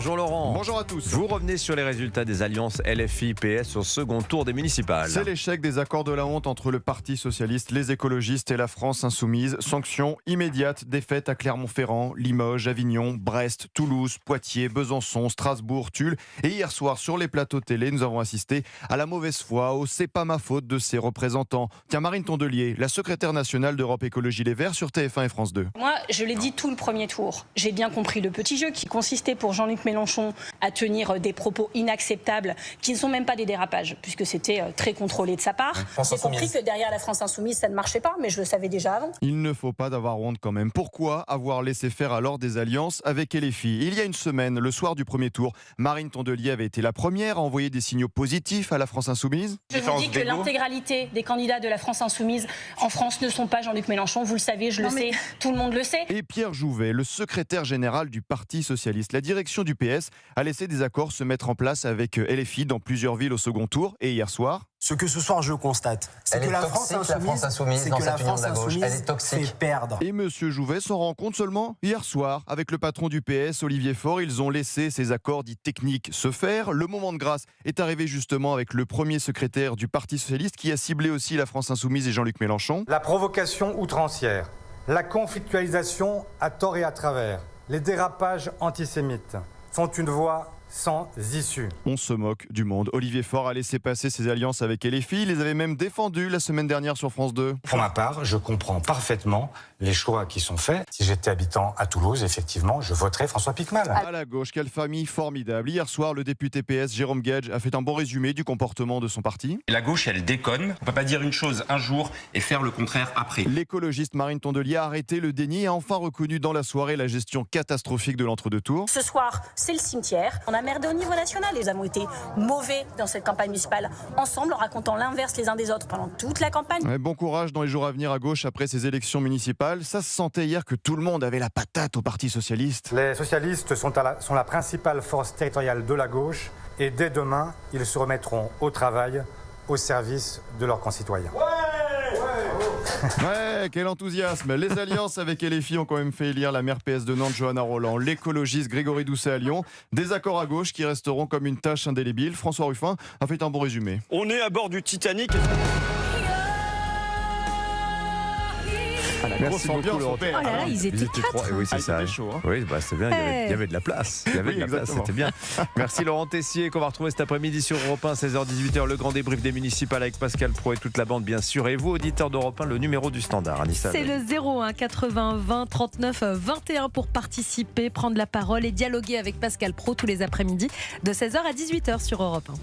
Bonjour Laurent. Bonjour à tous. Vous revenez sur les résultats des alliances LFI-PS au second tour des municipales. C'est l'échec des accords de la honte entre le Parti socialiste, les écologistes et la France insoumise. Sanction immédiate, défaite à Clermont-Ferrand, Limoges, Avignon, Brest, Toulouse, Poitiers, Besançon, Strasbourg, Tulle. Et hier soir, sur les plateaux télé, nous avons assisté à la mauvaise foi, au c'est pas ma faute de ses représentants. Tiens, Marine Tondelier, la secrétaire nationale d'Europe Écologie Les Verts sur TF1 et France 2. Moi, je l'ai dit tout le premier tour. J'ai bien compris le petit jeu qui consistait pour Jean-Luc Mélenchon à tenir des propos inacceptables qui ne sont même pas des dérapages, puisque c'était très contrôlé de sa part. J'ai compris que derrière la France insoumise, ça ne marchait pas, mais je le savais déjà avant. Il ne faut pas d'avoir honte quand même. Pourquoi avoir laissé faire alors des alliances avec LFI ? Il y a une semaine, le soir du premier tour, Marine Tondelier avait été la première à envoyer des signaux positifs à la France insoumise. Je vous dis que l'intégralité des candidats de la France insoumise en France ne sont pas Jean-Luc Mélenchon. Vous le savez, je le sais, tout le monde le sait. Et Pierre Jouvet, le secrétaire général du Parti socialiste. La direction du PS a laissé des accords se mettre en place avec LFI dans plusieurs villes au second tour. Et hier soir... Ce que ce soir je constate, c'est que la France insoumise dans cette union de la gauche, elle est toxique. Fait perdre. Et Monsieur Jouvet s'en rend compte seulement hier soir. Avec le patron du PS, Olivier Faure, ils ont laissé ces accords dits techniques se faire. Le moment de grâce est arrivé justement avec le premier secrétaire du Parti socialiste qui a ciblé aussi la France insoumise et Jean-Luc Mélenchon. La provocation outrancière, la conflictualisation à tort et à travers, les dérapages antisémites sont une voie sans issue. On se moque du monde. Olivier Faure a laissé passer ses alliances avec LFI. Il les avait même défendues la semaine dernière sur France 2. Pour ma part, je comprends parfaitement les choix qui sont faits. Si j'étais habitant à Toulouse, effectivement, je voterais François Piquemal. À la gauche, quelle famille formidable. Hier soir, le député PS Jérôme Gage a fait un bon résumé du comportement de son parti. La gauche, elle déconne. On ne peut pas dire une chose un jour et faire le contraire après. L'écologiste Marine Tondelier a arrêté le déni et a enfin reconnu dans la soirée la gestion catastrophique de l'entre-deux-tours. Ce soir, c'est le cimetière. On a merdé au niveau national. Ils avons été mauvais dans cette campagne municipale, ensemble, en racontant l'inverse les uns des autres pendant toute la campagne. Ouais, bon courage dans les jours à venir à gauche après ces élections municipales. Ça se sentait hier que tout le monde avait la patate au Parti socialiste. Les socialistes sont la principale force territoriale de la gauche et dès demain, ils se remettront au travail, au service de leurs concitoyens. Ouais, quel enthousiasme. Les alliances avec LFI ont quand même fait élire la maire PS de Nantes, Johanna Roland, l'écologiste Grégory Doucet à Lyon. Des accords à gauche qui resteront comme une tâche indélébile. François Ruffin a fait un bon résumé. On est à bord du Titanic. Merci beaucoup, Laurent. Oh là là, ils étaient quatre. Oui, c'est ça. C'était chaud, hein. Oui, c'est bien. Il y avait de la place. Il y avait de la place. C'était bien. Merci Laurent Tessier qu'on va retrouver cet après-midi sur Europe 1, 16h-18h. Le grand débrief des municipales avec Pascal Pro et toute la bande, bien sûr. Et vous, auditeurs d'Europe 1, le numéro du standard, Anissa. C'est le 01 80 20 39 21 pour participer, prendre la parole et dialoguer avec Pascal Pro tous les après-midi de 16h à 18h sur Europe 1.